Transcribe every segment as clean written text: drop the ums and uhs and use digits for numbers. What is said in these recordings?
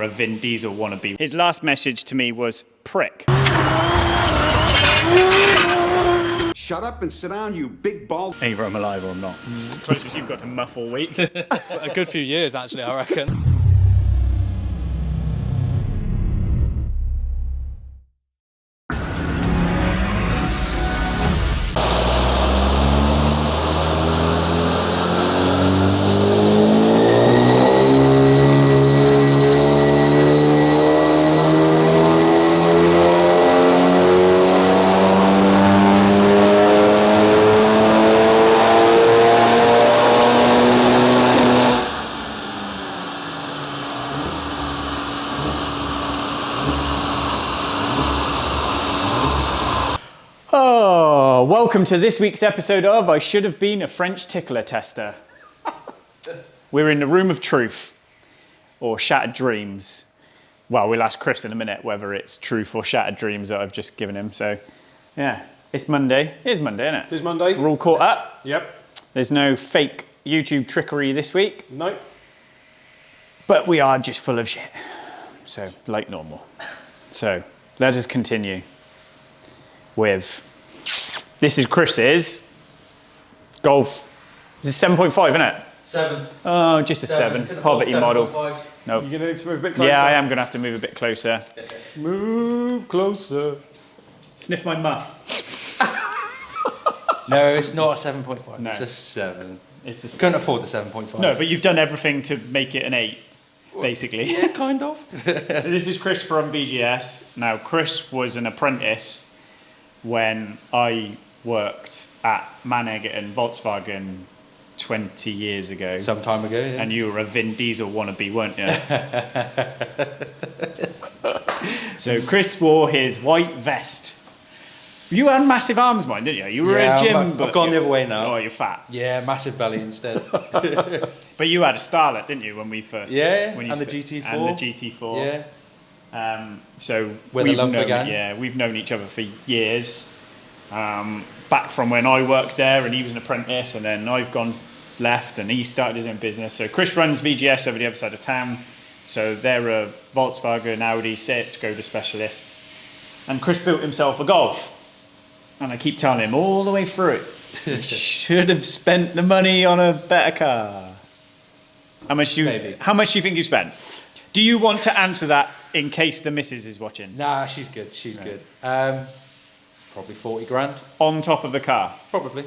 a Vin Diesel wannabe. His last message to me was, prick. Shut up and sit down, you big bald. Either I'm alive or I'm not. Closest you've got to muff all week. A good few years, actually, I reckon. Welcome to this week's episode of I Should Have Been a French Tickler Tester. We're in the room of truth, or shattered dreams. Well, we'll ask Chris in a minute whether it's truth or shattered dreams that I've just given him. So, yeah, it's Monday. It is Monday, isn't it? It is Monday. We're all caught up. Yep. There's no fake YouTube trickery this week. No. But we are just full of shit. So, like normal. So, let us continue with... This is Chris's Golf. This is 7.5, isn't it? 7. Oh, just a 7. Poverty model. No. You're gonna need to move a bit closer. Yeah, I am gonna have to move a bit closer. Move closer. Sniff my muff. No, it's not a 7.5. No. It's a 7. It's a Couldn't afford the 7.5. No, but you've done everything to make it an 8, basically. Yeah, kind of. So this is Chris from BGS. Now, Chris was an apprentice when I worked at MAHA and Volkswagen 20 years ago. Some time ago, yeah. And you were a Vin Diesel wannabe, weren't you? So Chris wore his white vest. You had massive arms, mine, didn't you? You were Yeah, a gym. I've gone the other way now. Oh, you're fat. Yeah, massive belly instead. But you had a Starlet, didn't you, when we first... Yeah, when you and the GT4. And the GT4. Yeah. So Where the love began. Yeah, we've known each other for years. Back from when I worked there and he was an apprentice, and then I've gone left and he started his own business. So Chris runs VGS over the other side of town. So they're a Volkswagen, Audi, Skoda specialist. And Chris built himself a Golf. And I keep telling him all the way through it, he should have spent the money on a better car. How much do you think you spent? Do you want to answer that in case the missus is watching? Nah, she's good. She's good. Probably 40 grand. On top of the car? Probably.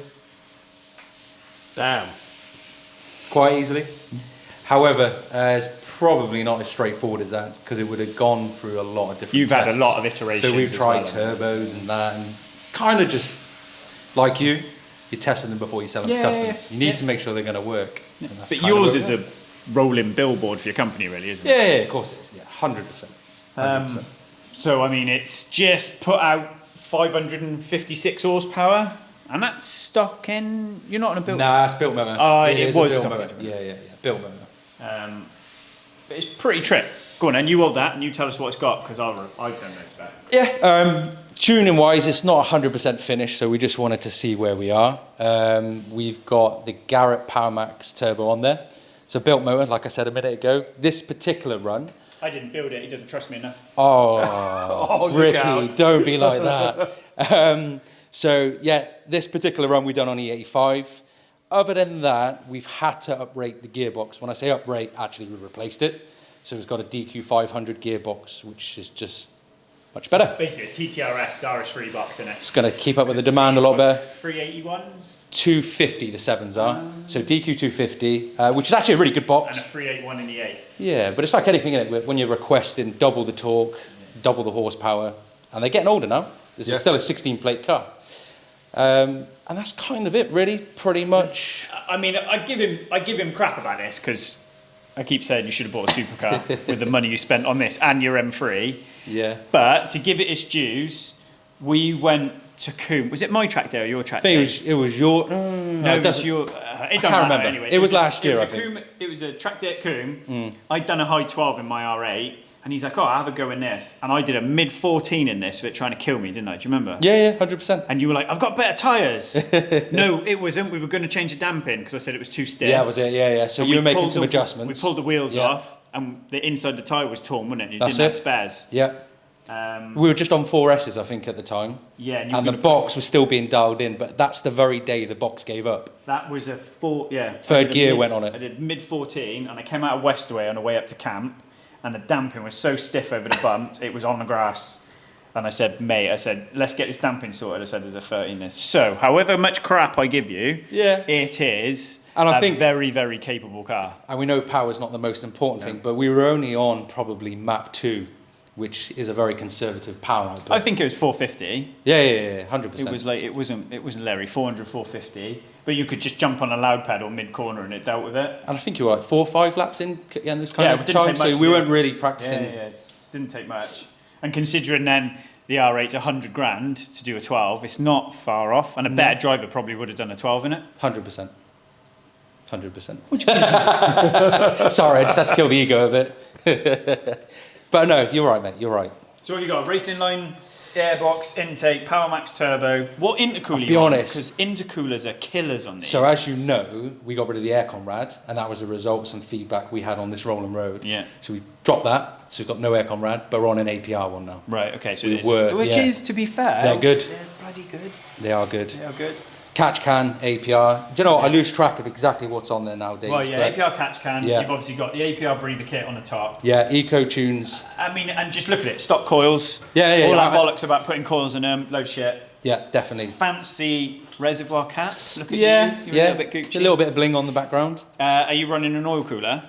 Damn. Quite easily. However, it's probably not as straightforward as that because it would have gone through a lot of different You've tests. had a lot of iterations. So we've tried as well, turbos and that, and kind of just like you're testing them before you sell them to customers. You need to make sure they're going to work. Yeah. But yours is a rolling billboard for your company, really, isn't it? Yeah, of course it is. Yeah, 100%. 100%. So, I mean, it's just put out 556 horsepower, and that's stock in... You're not on a built... Nah, it's built motor. Oh, it was stock motor. Yeah, built motor. But it's pretty trick. Go on, then, you hold that, and you tell us what it's got, because I've done no spec. Yeah, tuning wise, it's not 100% finished, so we just wanted to see where we are. We've got the Garrett PowerMax turbo on there. So built motor, like I said a minute ago. This particular run... I didn't build it, he doesn't trust me enough. Oh, Ricky, don't be like that. So yeah, this particular run we've done on E85. Other than that, we've had to uprate the gearbox. When I say uprate, actually we replaced it. So it's got a DQ500 gearbox, which is just much better. Basically a TTRS RS3 box in it. It's going to keep up with the demand a lot better. 381s? 250 the 7s are. So DQ250, which is actually a really good box. And a 381 in the 8s. Yeah, but it's like anything in it. When you're requesting double the torque, double the horsepower, and they're getting older now. This is still a 16-plate car. And that's kind of it, really, pretty much. I mean, I give him crap about this because I keep saying you should have bought a supercar with the money you spent on this and your M3. Yeah. But to give it its dues, we went to Coombe. Was it my track day or your track day? It was your... no, it was your... I can't remember. Anyway, it was last year, I think. It was a track day at Coombe. I'd done a high 12 in my R8, And he's like, oh, I'll have a go in this. And I did a mid 14 in this for it trying to kill me, didn't I? Do you remember? Yeah, 100%. And you were like, I've got better tyres. No, it wasn't. We were going to change the damping because I said it was too stiff. Yeah, that was it. Yeah. So And you we were making pulled some adjustments. We pulled the wheels off and the inside of the tyre was torn, wasn't it? You That's didn't have it. spares. Yeah. We were just on 4S's, I think, at the time. Yeah. And, you were And the gonna box was still being dialed in, but that's the very day the box gave up. That was a Third gear went on it. I did mid 14 and I came out of Westaway on the way up to camp and the damping was so stiff over the bumps, it was on the grass. And I said, mate, let's get this damping sorted. I said, there's a 30 in this. So, however much crap I give you, it is and I think very, very capable car. And we know power's not the most important thing, but we were only on probably map 2, which is a very conservative power output. I think it was 450. Yeah, 100%. It was like it wasn't Larry 400, 450, but you could just jump on a loud pedal mid corner and it dealt with it. And I think you were like 4 or 5 laps in this kind of it didn't time, take much so we weren't really practicing. Yeah, didn't take much. And considering then the R8's 100 grand to do a 12, it's not far off, and a better driver probably would have done a 12 in it. 100%. 100%. Sorry, I just had to kill the ego a bit. But no, you're right, mate. You're right. So what you got? Racing line, airbox, intake, Power Max turbo. What intercooler? I'll be honest. Because intercoolers are killers on these. So as you know, we got rid of the aircon rad, and that was a result of some feedback we had on this rolling road. Yeah. So we dropped that. So we've got no aircon rad, but we're on an APR one now. Right. Okay. So We were, which yeah. is, to be fair, They're good. They're bloody good. They are good. They are good. Catch can, APR. Do you know what? I lose track of exactly what's on there nowadays. Well, yeah, but APR catch can. Yeah. You've obviously got the APR breather kit on the top. Yeah, eco tunes. I mean, and just look at it. Stock coils. Yeah. All that bollocks about putting coils in them. Load of shit. Yeah, definitely. Fancy reservoir caps. Look at you. Yeah. You're a little bit Gucci. A little bit of bling on the background. Are you running an oil cooler?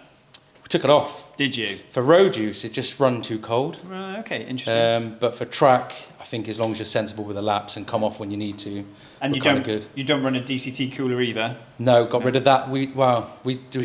We took it off. Did you? For road use, it just run too cold. Right. Okay. Interesting. But for track, I think as long as you're sensible with the laps and come off when you need to, and we're you kind of don't. good. You don't run a DCT cooler either. No, got rid of that. We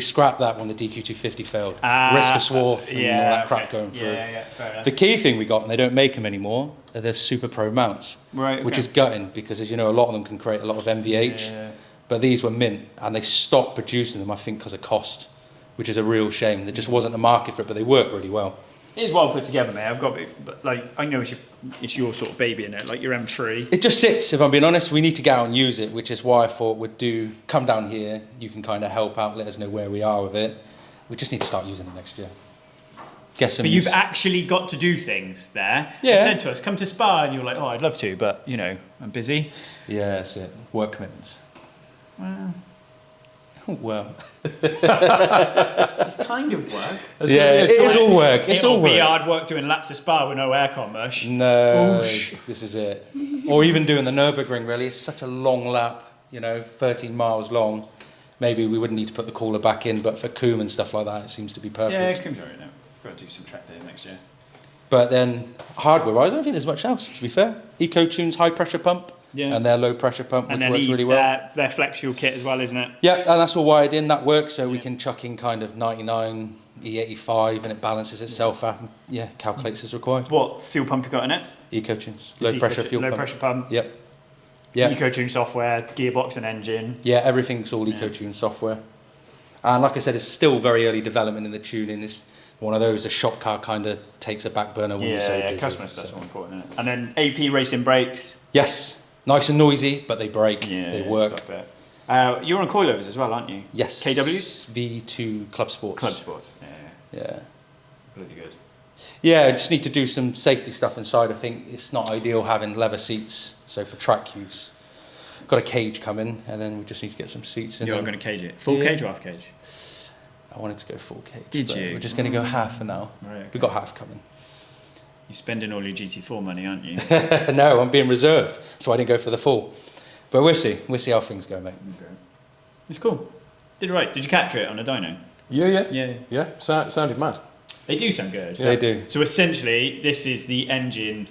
scrapped that when the DQ250 failed. Risk of swarf and all that crap going through. Yeah, fair enough. The key thing we got, and they don't make them anymore, are the Super Pro mounts, Right, okay. which is gutting because, as you know, a lot of them can create a lot of MVH. Yeah. But these were mint, and they stopped producing them, I think, because of cost, which is a real shame. There just wasn't a market for it, but they work really well. It is well put together, mate. I've got, but like, I know it's your sort of baby in it, like your M3. It just sits, if I'm being honest. We need to get out and use it, which is why I thought come down here, you can kind of help out, let us know where we are with it. We just need to start using it next year. Get some But you've use. actually got to do things there. Yeah. You said to us, come to Spa, and you're like, oh, I'd love to, but, you know, I'm busy. Yeah, that's it. Work commitments. Well. It's kind of work. Yeah, it is all work. It's all It'll be work. hard work doing laps of Spa with no aircon mush. No, Oosh. this is it. Or even doing the Nürburgring, really. It's such a long lap, 13 miles long. Maybe we wouldn't need to put the cooler back in, but for Coombe and stuff like that, it seems to be perfect. Yeah, Coombe's alright now. Got to do some track day next year. But then, hardware-wise, I don't think there's much else, to be fair. EcoTune's high-pressure pump, and their low-pressure pump, And which then works really well. their flex fuel kit as well, isn't it? Yeah, and that's all wired in. That works, so we can chuck in kind of 99, E85, and it balances itself out and, calculates as required. What fuel pump you got in it? EcoTunes, low-pressure fuel pump. Low-pressure pump. Yep. Yeah. EcoTune software, gearbox and engine. Yeah, everything's all EcoTune software. And like I said, it's still very early development in the tuning. It's one of those, the shop car kind of takes a back burner when we're so busy. Customer stuff's more important, isn't it? And then AP racing brakes. Yes, nice and noisy, but they break, they work. Stop it. You're on coilovers as well, aren't you? Yes. KWs? V2 Club Sports. Club Sports, Yeah. Bloody good. Yeah, I just need to do some safety stuff inside. I think it's not ideal having leather seats, so for track use. Got a cage coming, and then we just need to get some seats in. You're going to cage it? Full cage or half cage? I wanted to go full cage. Did but you? We're just going to go half for now. Right, okay. We've got half coming. You're spending all your GT4 money, aren't you? No, I'm being reserved, so I didn't go for the full. But we'll see. We'll see how things go, mate. Okay. It's cool. Did it right. Did you capture it on a dyno? Yeah. Sounded mad. They do sound good. Yeah. They do. So essentially, this is the engine,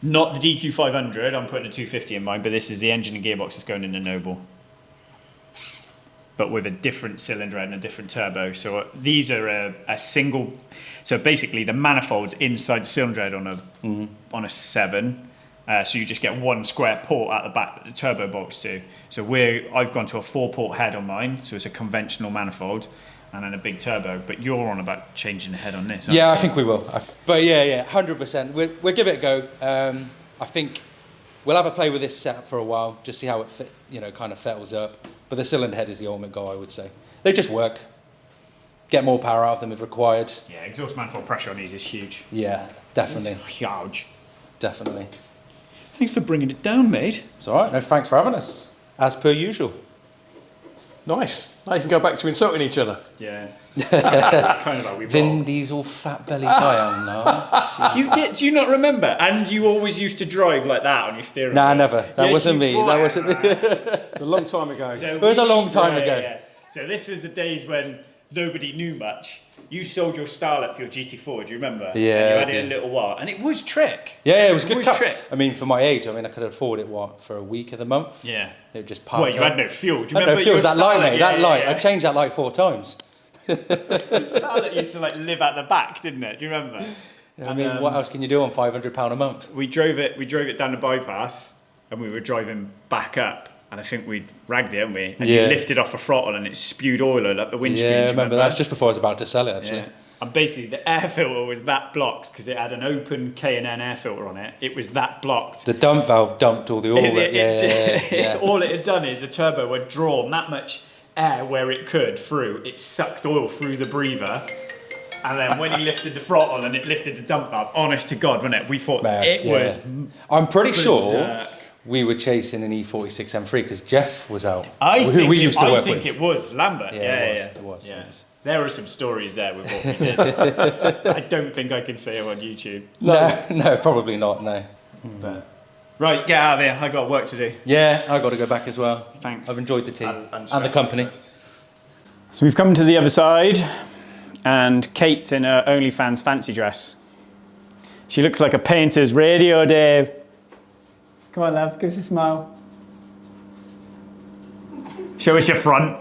not the DQ500. I'm putting a 250 in mine, but this is the engine and gearbox that's going in the Noble, but with a different cylinder head and a different turbo. So these are a single. So basically, the manifold's inside the cylinder head on a 7. So you just get one square port at the back that the turbo bolts to. So I've gone to a 4-port head on mine, so it's a conventional manifold. and then a big turbo. But you're on about changing the head on this. Aren't Yeah, you? I think we will. But yeah, 100%. We'll give it a go. I think we'll have a play with this setup for a while, just see how it kind of fettles up. But the cylinder head is the ultimate goal, I would say. They just work. Get more power out of them if required. Yeah, exhaust manifold pressure on these is huge. Yeah, definitely. It's huge. Definitely. Thanks for bringing it down, mate. It's all right. No, thanks for having us, as per usual. Nice. Now you can go back to insulting each other. Yeah. Kind of like we Vin Diesel fat belly guy, no. You did? Do you not remember? And you always used to drive like that on your steering wheel. Nah, never. That Yes, wasn't you me. would. That wasn't me. It's a long time ago. So It was a long time ago. Yeah. So this was the days when nobody knew much. You sold your Starlet for your GT4, do you remember? Yeah, And you had I it a do. little while. And it was trick. Yeah, it was a good cut. trick. I mean, for my age, I could afford it, for a week of the month? Yeah. It would just park Well, you up. had no fuel. Do you I had no remember fuel. your That light, Starlet? mate. That light. Yeah. I changed that light 4 times. The Starlet used to like live at the back, didn't it? Do you remember? I mean, what else can you do on £500 a month? We drove it down the bypass, and we were driving back up. And I think we'd ragged it, hadn't we? And you lifted off the throttle and it spewed oil up the windscreen. Yeah, I do you remember that. That's just before I was about to sell it, actually. Yeah. And basically the air filter was that blocked because it had an open K&N air filter on it. It was that blocked. The dump valve dumped all the oil. Yeah. All it had done is the turbo had drawn that much air where it could through. It sucked oil through the breather. And then when he lifted the throttle and it lifted the dump valve, honest to God, wasn't it? We thought was... I'm pretty sure berserk. we were chasing an E46 M3 because Jeff was out. I who think, we used to work think with. it was Lambert. It was. There are some stories there with what we did. I don't think I can say them on YouTube. No, probably not, no. But, right, get out of here. I got work to do. Yeah, I got to go back as well. Thanks. I've enjoyed the team and the company. So we've come to the other side, and Kate's in her OnlyFans fancy dress. She looks like a painter's radio, Dave. Come on, love, give us a smile. Show us your front.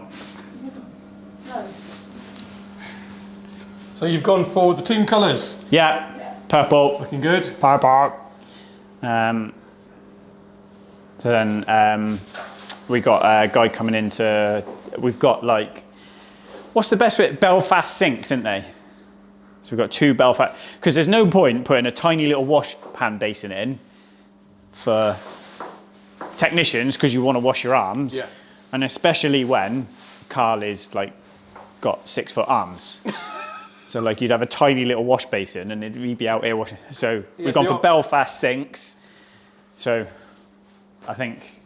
So you've gone for the team colours. Yeah, purple. Looking good. Purple. So then we got a guy coming into. We've got like, what's the best bit? Belfast sinks, isn't they? So we've got 2 Belfast, because there's no point putting a tiny little wash pan basin in for technicians because you want to wash your arms, and especially when Carl is like got 6 foot arms. So like you'd have a tiny little wash basin and we'd be out here washing. So we've gone for Belfast sinks. So I think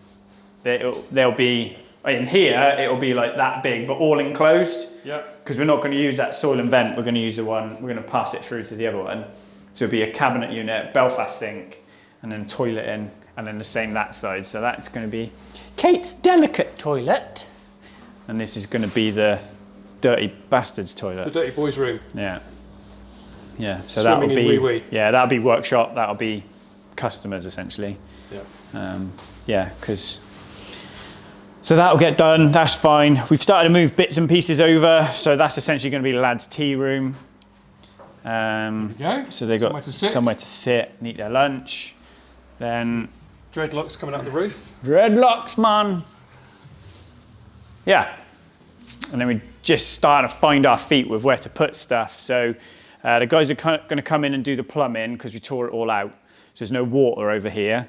they'll be in here. It'll be like that big, but all enclosed. Yeah. Because we're not going to use that soil and vent. We're going to use the one. We're going to pass it through to the other one. So it'll be a cabinet unit, Belfast sink, and then toilet in, and then the same that side. So that's going to be Kate's delicate toilet, and this is going to be the dirty bastards toilet. The dirty boys' room. Yeah. Yeah. So Swimming that'll in be wee-wee. Yeah, that'll be workshop. That'll be customers essentially. Yeah. Yeah, because. So that'll get done. That's fine. We've started to move bits and pieces over. So that's essentially going to be the lads' tea room. There we go. So they've got somewhere to sit. and eat their lunch. Then Dreadlocks coming out of the roof. dreadlocks, man. Yeah. And then we just starting to find our feet with where to put stuff. So the guys are going to come in and do the plumbing because we tore it all out. So there's no water over here.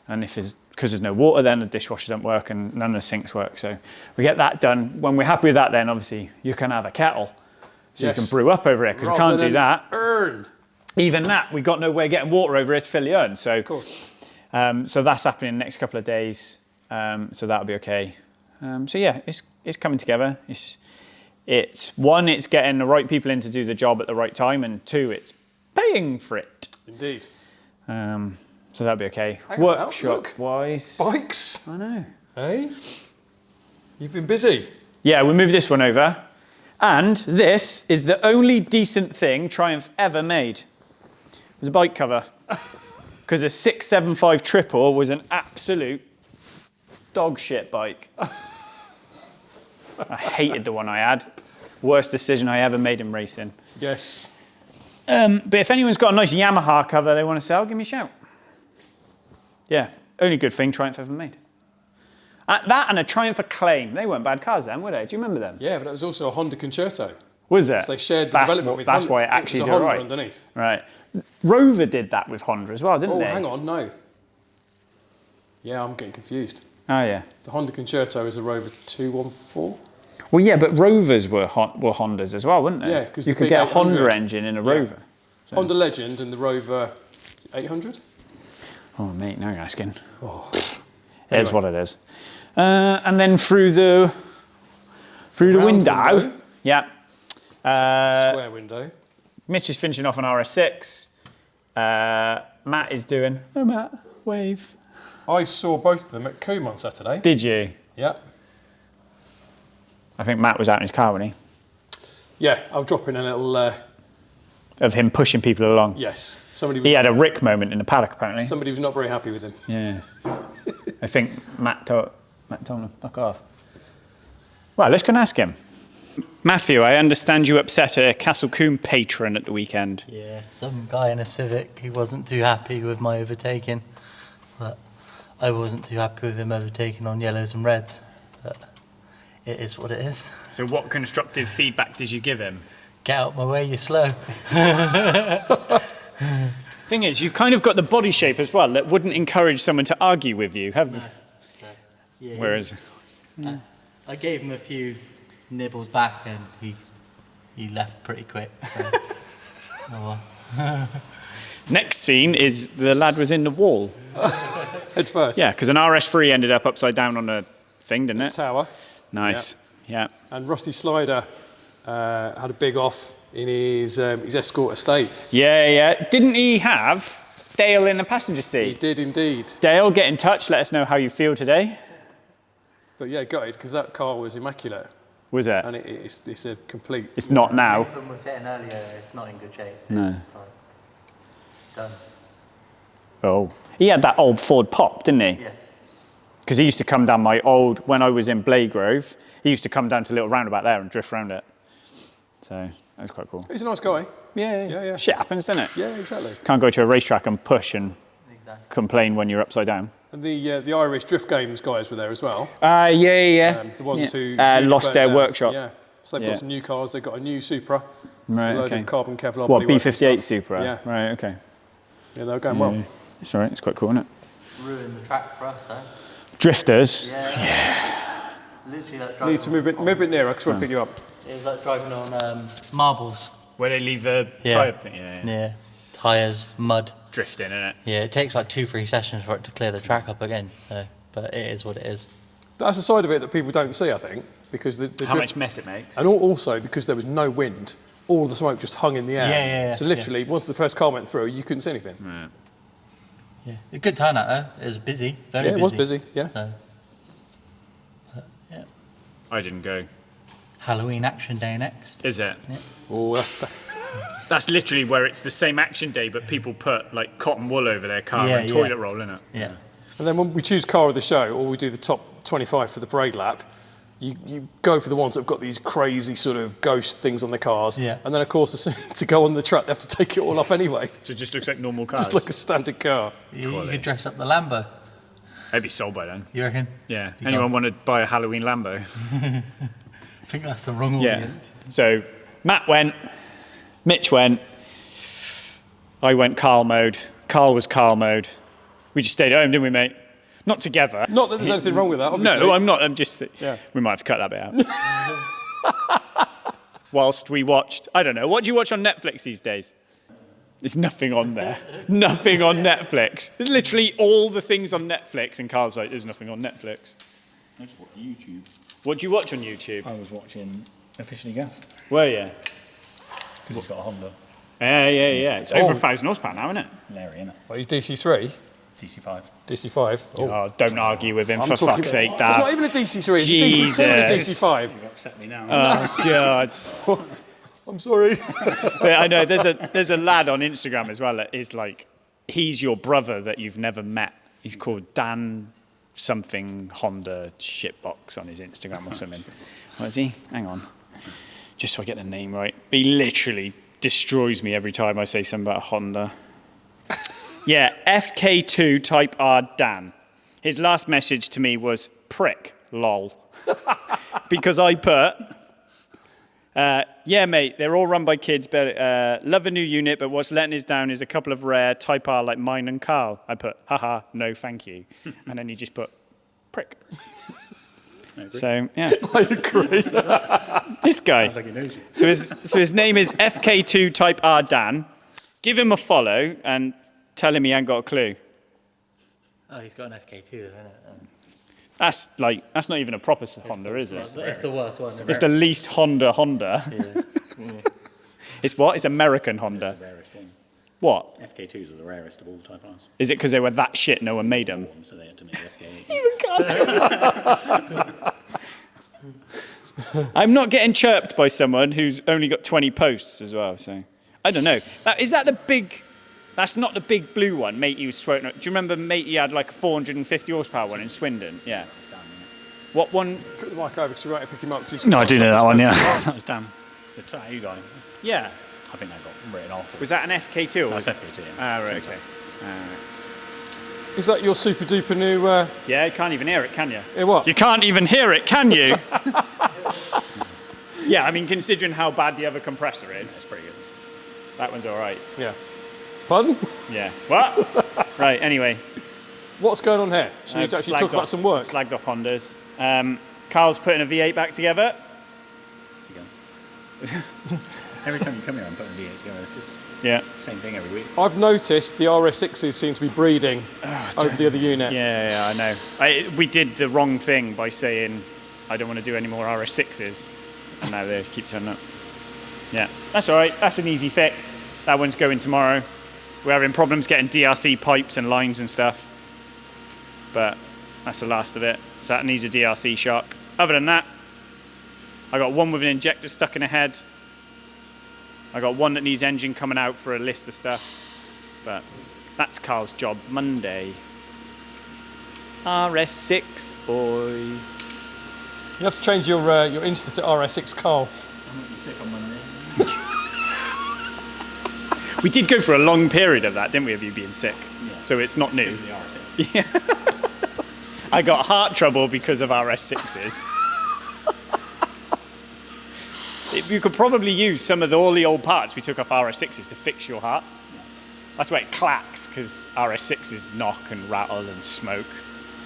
And because there's no water, then the dishwasher doesn't work and none of the sinks work. So we get that done. When we're happy with that, then obviously you can have a kettle. So you can brew up over here because we can't do that. Urn. Even that, we got no way of getting water over here to fill the urn. So, Of course. so that's happening in the next couple of days. So that'll be okay. So yeah, it's coming together. It's one, it's getting the right people in to do the job at the right time, and 2, it's paying for it. Indeed. So that'll be okay. Hang on now, Workshop look. wise, Bikes. I know. Hey? You've been busy. Yeah, we moved this one over, and this is the only decent thing Triumph ever made. It was a bike cover, because a 675 triple was an absolute dog shit bike. I hated the one I had. Worst decision I ever made in racing. Yes. But if anyone's got a nice Yamaha cover they want to sell, give me a shout. Yeah, only good thing Triumph ever made. That and a Triumph Acclaim. They weren't bad cars then, were they? Do you remember them? Yeah, but that was also a Honda Concerto. Was it? So they shared the development with That's Honda. why it actually was did a Honda right. underneath. Right. Rover did that with Honda as well, didn't they? Oh, hang on, no. Yeah, I'm getting confused. Oh, yeah. The Honda Concerto is a Rover 214. Well, yeah, but Rovers were Hondas as well, weren't they? Yeah, because you could get a Honda engine in a Rover. So. Honda Legend and the Rover 800. Oh, mate, now you're asking. Oh. It is what it is. And then through the window. Yeah. Square window. Mitch is finishing off an RS6. Matt is doing. Oh, Matt, wave. I saw both of them at Coombe on Saturday. Did you? Yeah. I think Matt was out in his car, wasn't he? Yeah, I'll drop in a little. Of him pushing people along. Yes. Somebody. He had a Rick moment in the paddock, apparently. Somebody was not very happy with him. Yeah. I think Matt told him, fuck off. Well, let's go and ask him. Matthew, I understand you upset a Castle Coombe patron at the weekend. Yeah, some guy in a Civic, he wasn't too happy with my overtaking. But I wasn't too happy with him overtaking on yellows and reds. But it is what it is. So what constructive feedback did you give him? Get out my way, you're slow. Thing is, you've kind of got the body shape as well that wouldn't encourage someone to argue with you, have you? No. So, yeah, Whereas... I gave him a few nibbles back and he left pretty quick. So. Oh, well. Next scene is the lad was in the wall. Head first. Yeah, because an RS3 ended up upside down on a thing, didn't it? Tower. Nice. Yeah. And Rusty Slider had a big off in his Escort estate. Yeah. Didn't he have Dale in the passenger seat? He did indeed. Dale, get in touch. Let us know how you feel today. But yeah, gutted because that car was immaculate. Was it? And it's a complete. It's not now. Nathan was saying earlier, it's not in good shape. No. It's like done. Oh. He had that old Ford Pop, didn't he? Yes. Because he used to come down when I was in Bladegrove, he used to come down to a little roundabout there and drift around it. So that was quite cool. He's a nice guy. Yeah. Shit happens, doesn't it? Yeah, exactly. Can't go to a racetrack and push and complain when you're upside down. And the Irish Drift Games guys were there as well. Yeah. The ones who lost their down. workshop. Yeah. So they've got some new cars. They've got a new Supra. Right, a load okay. of carbon Kevlar. What, bodywork B58 and stuff. Supra? Yeah. Right, okay. Yeah, they were going well. It's all right, it's quite cool, isn't it? Ruined the track for us, huh? Drifters? Yeah. Literally like driving Need to move a bit nearer because we'll pick you up. It was like driving on marbles. Where they leave the tyre thing? Yeah. Tyres, mud. Drifting, innit? Yeah, it takes like 2-3 sessions for it to clear the track up again. So, but it is what it is. That's a side of it that people don't see, I think, because the How drift, much mess it makes. and also because there was no wind, all the smoke just hung in the air. Yeah. So literally, once the first car went through, you couldn't see anything. Right. Yeah, a good turnout though. It was busy, very busy. Yeah, it was busy. Yeah. So, yeah. I didn't go. Halloween action day next. Is it? Yeah. Oh, That's literally where it's the same action day, but people put like cotton wool over their car and toilet roll in it. Yeah. And then when we choose car of the show, or we do the top 25 for the parade lap, you go for the ones that have got these crazy sort of ghost things on their cars. Yeah. And then, of course, as soon to go on the track, they have to take it all off anyway. So it just looks like normal cars. Just like a standard car. You could dress up the Lambo. They'd be sold by then. You reckon? Yeah. You Anyone can't- want to buy a Halloween Lambo? I think that's the wrong Yeah. audience. So Matt went, Mitch went, I went Carl mode, Carl was Carl mode. We just stayed at home, didn't we, mate? Not together. Not that there's anything wrong with that, obviously. No, I'm not. I'm just. Yeah. We might have to cut that bit out. Whilst we watched, I don't know. What do you watch on Netflix these days? There's nothing on there. Nothing on Netflix. There's literally all the things on Netflix, and Carl's like, "There's nothing on Netflix." I just watch YouTube. What do you watch on YouTube? I was watching Officially Gassed Were you? because it's got a Honda. Yeah. It's over 1,000 horsepower now, isn't it? Larry, innit? Well, he's DC3, TC5. DC5. Oh, don't argue with him, I'm for talking- fuck's sake, It's not Dad. even a DC3, it's a DC2 and a Jesus. DC5. You upset me now. Oh, God. I'm sorry. Yeah, I know, there's a lad on Instagram as well that is like, he's your brother that you've never met. He's called Dan something Honda shitbox on his Instagram or something. What is he? Hang on. Just so I get the name right. He literally destroys me every time I say something about a Honda. Yeah, FK2 Type R Dan. His last message to me was, prick, lol. Because I put, yeah, mate, they're all run by kids, but love a new unit, but what's letting us down is a couple of rare Type R like mine and Carl. I put, haha, no thank you. And then you just put, prick. So, yeah. I agree. This guy. Sounds like he knows you. So his name is FK2 Type R Dan. Give him a follow and tell him he ain't got a clue. Oh, he's got an FK2 though, isn't it? That's not even a proper Honda, is it? It's the worst one. It's the least Honda. Yeah. It's what? It's American Honda. It's the rarest one. What? FK2s are the rarest of all Type Rs. Is it because they were that shit no one made them? So they had to make FK8. I'm not getting chirped by someone who's only got 20 posts as well, so I don't know. Is that the big... That's not the big blue one, Matey was sweating. Do you remember Matey had like a 450 horsepower one in Swindon? Yeah. What one? Put the mic over because you're right to pick him up. No, I do know that one, yeah. That was Dan. The tattoo guy. Yeah. I think that got written off. Was that an FK2? Or No, it's FK2, yeah. Ah, right, okay. Is that your super duper new? Yeah, you can't even hear it, can you? Hear what? You can't even hear it, can you? Yeah, I mean, considering how bad the other compressor is. It's pretty good. That one's all right. Yeah. Pardon? Yeah. What? Right, anyway. What's going on here? Should we actually talk about some work? Slagged off Hondas. Carl's putting a V8 back together. Again. Every time you come here, I'm putting V8 together. It's just same thing every week. I've noticed the RS6s seem to be breeding over the other unit. Yeah, I know. We did the wrong thing by saying I don't want to do any more RS6s. And now they keep turning up. Yeah, that's all right. That's an easy fix. That one's going tomorrow. We're having problems getting DRC pipes and lines and stuff. But that's the last of it. So that needs a DRC shock. Other than that, I got one with an injector stuck in a head. I got one that needs engine coming out for a list of stuff. But that's Carl's job Monday. RS6 boy. You have to change your Insta to RS6 Carl. I'm going to be sick on Monday. We did go for a long period of that, didn't we, of you being sick? Yeah. So it's not new. The RS6. Yeah. I got heart trouble because of RS6s. You could probably use some of all the old parts we took off RS6s to fix your heart. That's why it clacks, because RS6s knock and rattle and smoke.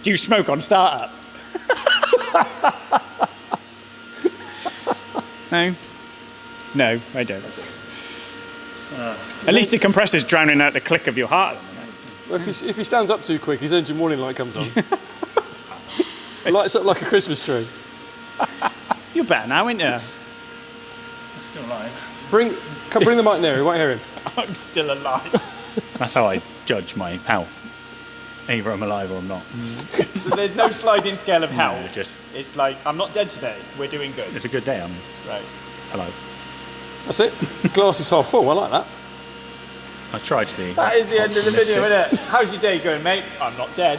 Do you smoke on startup? No? No, I don't. At least the compressor's drowning out the click of your heart. Well, if he stands up too quick, his engine warning light comes on. It lights up like a Christmas tree. You're better now, ain't you? I'm still alive. Bring the mic near, you won't hear him. I'm still alive. That's how I judge my health. Either I'm alive or I'm not. So there's no sliding scale of health. No, just It's like, I'm not dead today, we're doing good. it's a good day. I'm Right. alive. That's it. Glass is half full. I like that. I try to be. That is the end of the video, isn't it? How's your day going, mate? I'm not dead.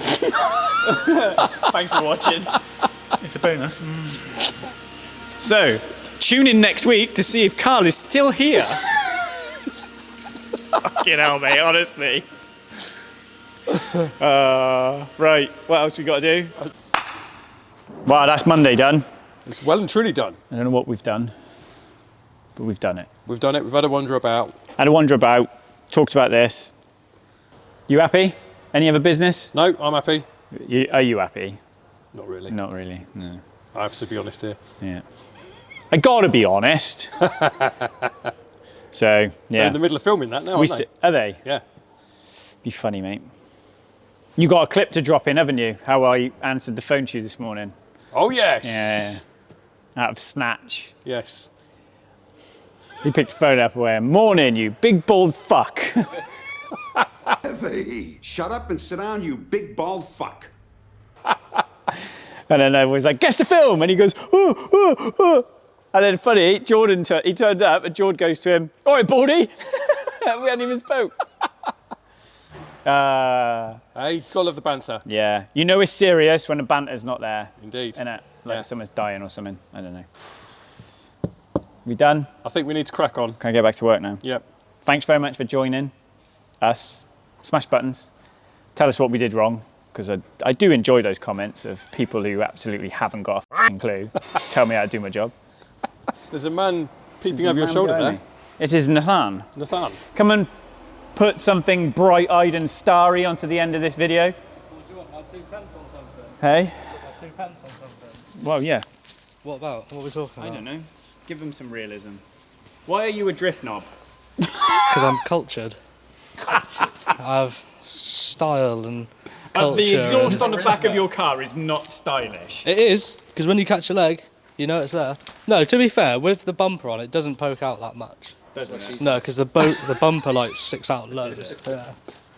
Thanks for watching. It's a bonus. So, tune in next week to see if Carl is still here. Fucking hell, mate, honestly. Right, what else we got to do? Wow, that's Monday done. It's well and truly done. I don't know what we've done, but we've done it. We've done it. We've had a wander about. Had a wander about, talked about this. You happy? Any other business? No, I'm happy. Are you happy? Not really. Not really, no. I have to be honest here. Yeah. I gotta be honest. So, They're yeah. in the middle of filming that now, aren't they? Are they? Yeah. Be funny, mate. You got a clip to drop in, haven't you? How I answered the phone to you this morning. Oh, yes. Yeah. Out of snatch. Yes. He picked the phone up and went, "Morning, you big bald fuck." Hey, shut up and sit down, you big bald fuck. And then I was like, "Guess the film," and he goes, "Oh, oh, oh." And then funny, Jordan, he turned up and Jordan goes to him, "All right, baldy." We hadn't even spoke. Hey, gotta love the banter. Yeah. You know it's serious when the banter's not there. Indeed. Innit? Like Yeah. someone's dying or something. I don't know. We done? I think we need to crack on. Can I get back to work now? Yep. Thanks very much for joining us. Smash buttons. Tell us what we did wrong, because I do enjoy those comments of people who absolutely haven't got a f***ing clue. Tell me how to do my job. There's a man peeping over your shoulder there. It is Nathan. Nathan. Come and put something bright-eyed and starry onto the end of this video. Do you want my 2 pence on something? Hey? My 2 pence on something? Well, yeah. What about? What are we talking about? I don't know. Give them some realism. Why are you a drift knob? Because I'm cultured. I have style and culture. The exhaust on the back of your car is not stylish. It is, because when you catch a leg, you know it's there. No, to be fair, with the bumper on, it doesn't poke out that much. Doesn't it? No, because the bumper like sticks out loads. Yeah.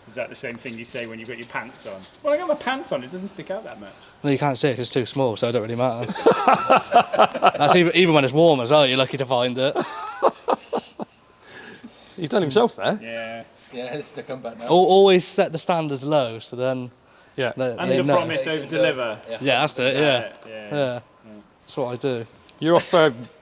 Is that the same thing you say when you've got your pants on? Well, I got my pants on, it doesn't stick out that much. Well, you can't see it because it's too small, so it don't really matter. That's even when it's warm as well, you're lucky to find it. He's done himself there. Yeah. Yeah, it's to come back now. Always set the standards low, so then Yeah. And the promise over deliver. Yeah, that's it. Yeah. Yeah. That's what I do. You're off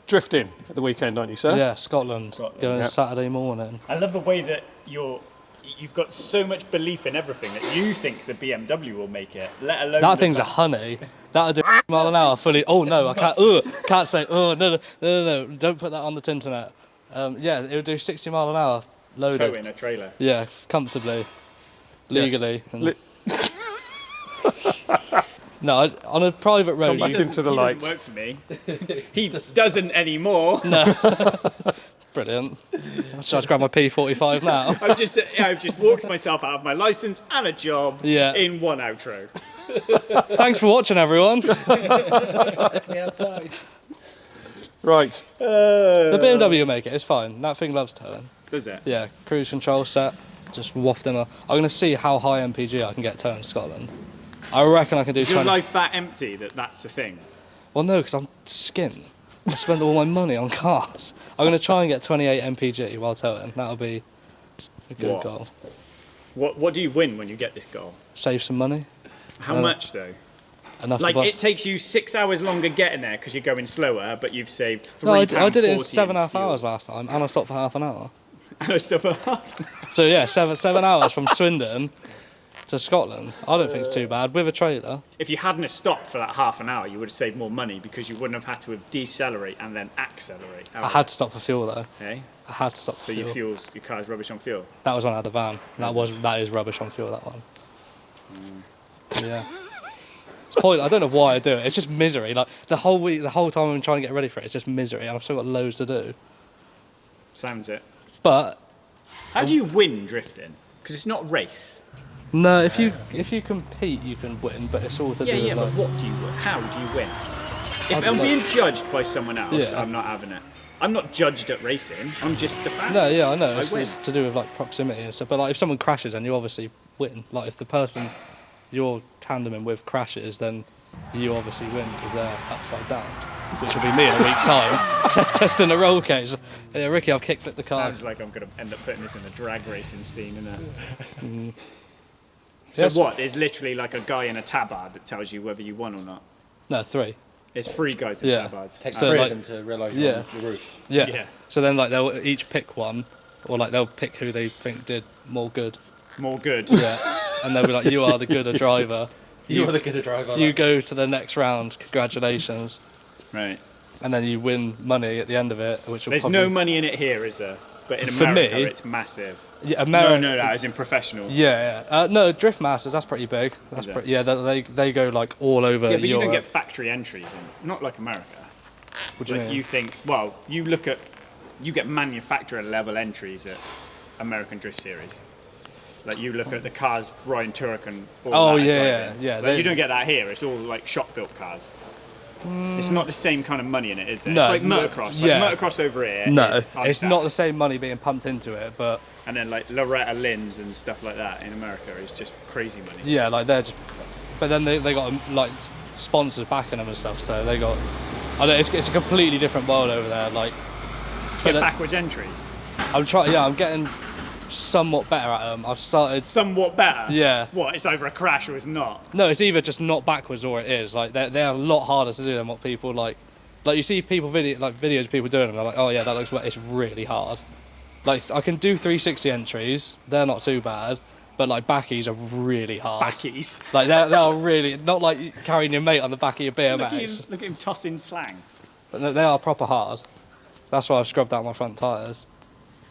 drifting at the weekend, aren't you, sir? Yeah, Scotland. Going Yep. Saturday morning. I love the way that you've got so much belief in everything that you think the BMW will make it, let alone That thing's a honey. That'll do mile an hour fully. Oh no, I can't. Can't say. Oh no. Don't put that on the internet. Yeah, it would do 60 mile an hour loaded. tow in a trailer. Yeah, comfortably, legally. And no, on a private road. back into the lights. Doesn't work for me. He doesn't anymore. Brilliant. Should I grab my P45 now? I've just walked myself out of my license and a job in one outro. Thanks for watching, everyone. Left me outside. Right. The BMW make it. It's fine. That thing loves towing. Does it? Yeah, cruise control set. Just wafting. I'm going to see how high MPG I can get towing in Scotland. I reckon I can do Is your 20. life that empty that's a thing? Well, no, because I'm skint. I spend all my money on cars. I'm going to try and get 28 MPG while towing. That'll be a good goal. What do you win when you get this goal? Save some money. How much though? Enough Like to buy. it takes you 6 hours longer getting there because you're going slower, but you've saved £3. No, I did it in 7.5 in fuel. hours last time, and I stopped for half an hour. And I still for half. So yeah, seven hours from Swindon to Scotland. I don't think it's too bad with a trailer. If you hadn't have stopped for that half an hour, you would have saved more money because you wouldn't have had to have decelerate and then accelerate. I had to stop for fuel though. Hey? I had to stop for So fuel. your car's rubbish on fuel. That was when I had the van. That is rubbish on fuel. That one. Yeah. It's point. I don't know why I do it. It's just misery. Like the whole week, the whole time I'm trying to get ready for it, it's just misery, and I've still got loads to do. Sounds it. But How do you win drifting? Because it's not a race. no, if you compete, you can win. But it's all to do with But like, what do you win? How do you win? If don't I'm know. being judged by someone else, Yeah. I'm not having it. I'm not judged at racing. I'm just the fastest. No, yeah, I know. I It's win. to do with like proximity and stuff. But like, if someone crashes, then you obviously win. Like, if the person you're tandeming with crashes, then you obviously win because they're upside down, which will be me in a week's time testing a roll cage. Yeah, Ricky, I've kickflipped the car. Sounds like I'm going to end up putting this in a drag racing scene, innit? So Yes. what? There's literally like a guy in a tabard that tells you whether you won or not. No, 3. There's 3 guys in Yeah. tabards. Takes So, three like- of them to realise you're Yeah. on the roof. Yeah. Yeah. So then like they'll each pick one, or like they'll pick who they think did more good. More good. Yeah. And they'll be like, you are the gooder driver. You're the gooder driver. You go to the next round. Congratulations. Right. And then you win money at the end of it, which will There's probably... no money in it here, is there? But in For America, me- it's massive. Yeah, America. No, as in professional. Yeah. No, Drift Masters. That's pretty big. That's it? pretty. Yeah, they go like all over Yeah, but you Europe. don't get factory entries in. Not like America. What do you Like mean? you think, you get manufacturer level entries at American Drift Series. Like you look at the cars Ryan Turek and all Oh, that are yeah, driving. yeah. Like, They- you don't get that here. It's all like shop built cars. It's not the same kind of money in it, is it? No, it's like motocross. yeah. Like motocross over here. No, is hard it's not the stats. same money being pumped into it, but And then like Loretta Lynn's and stuff like that in America is just crazy money. yeah, like they're just. But then they got like sponsors backing them and stuff, so they got. I don't. It's a completely different world over there. Like, Get then- backwards entries. I'm trying. Yeah, I'm getting somewhat better at them. I've started. Somewhat better. Yeah. What? It's either a crash or it's not. No, it's either just not backwards or it is. Like they're a lot harder to do than what people like. Like you see people videos of people doing them. They're like, oh yeah, that looks. It's really hard. Like I can do 360 entries. They're not too bad. But like backies are really hard. Backies. Like they are really not like carrying your mate on the back of your BMX. Look at him tossing slang. But they are proper hard. That's why I've scrubbed out my front tyres.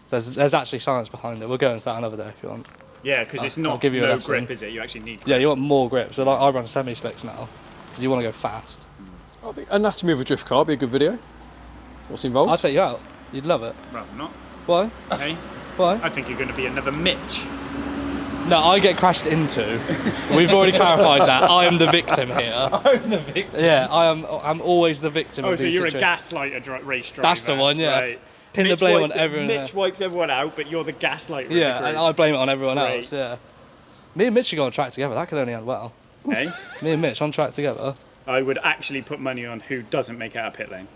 There's actually science behind it. We'll go into that another day if you want. Yeah, because it's not give you a no lesson. grip, is it? You actually need grip. Yeah, you want more grip. So like I run semi-slicks now because you want to go fast. I think Anatomy of a Drift Car would be a good video. What's involved? I'd take you out. You'd love it. Rather not. Why? Hey? Why? I think you're going to be another Mitch. No, I get crashed into. We've already clarified that. I am the victim here. I'm the victim. Yeah, I'm always the victim Oh, of so these you're situations. a gaslighter race driver. That's the one, yeah. Right. Pin Mitch the blame wipes on everyone. Mitch wipes everyone out, but you're the gaslighter. Yeah, and I blame it on everyone Right. else, yeah. Me and Mitch should go on track together. That could only end well. Hey? Me and Mitch on track together. I would actually put money on who doesn't make it out of pit lane.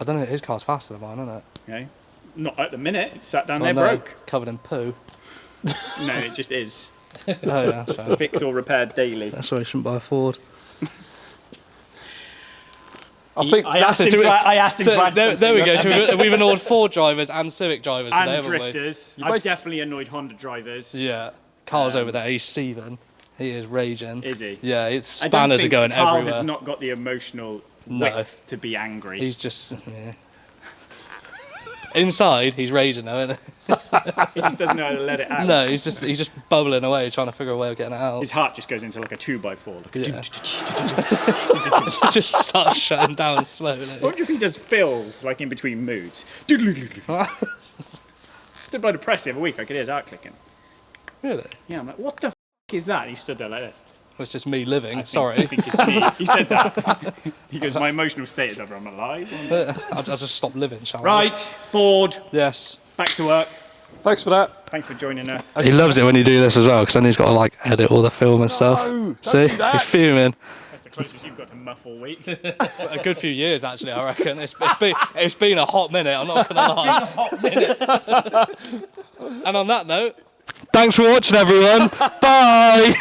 I don't know, his car's faster than mine, isn't it? Okay? Not at the minute. It's sat down Oh, there no, broke. covered in poo. No, it just is. Oh yeah, fair. Fix or repaired daily. That's why you shouldn't buy a Ford. I think I asked him to add there something. we go. So we've annoyed Ford drivers and Civic drivers today, And haven't we? drifters. I've definitely annoyed Honda drivers. Yeah. Carl's over there, he's seething. He is raging. Is he? Yeah, his I don't spanners are think going Carl everywhere. has not got the emotional No. width to be angry. He's just, yeah. Inside, he's raging though, isn't He just doesn't know how to let it out. he? No, he's just bubbling away, trying to figure a way of getting it out. His heart just goes into like a 2x4. Like Yeah. Just starts shutting down slowly. I wonder if he does fills, like in between moods. Stood by the press the other week, I could hear his heart clicking. Really? Yeah, I'm like, what the f*** is that? And he stood there like this. It's just me living, I sorry. think it's me. He said that. He goes, my emotional state is over, I'm alive. I'll just stop living, shall I? Right, bored, Yes. back to work. thanks for that. Thanks for joining us. He loves it when you do this as well, because then he's got to like edit all the film and stuff. don't See? do that. He's fuming. That's the closest you've got to muff all week. A good few years, actually, I reckon. It's been a hot minute, I'm not going to lie. And on that note, thanks for watching, everyone. Bye.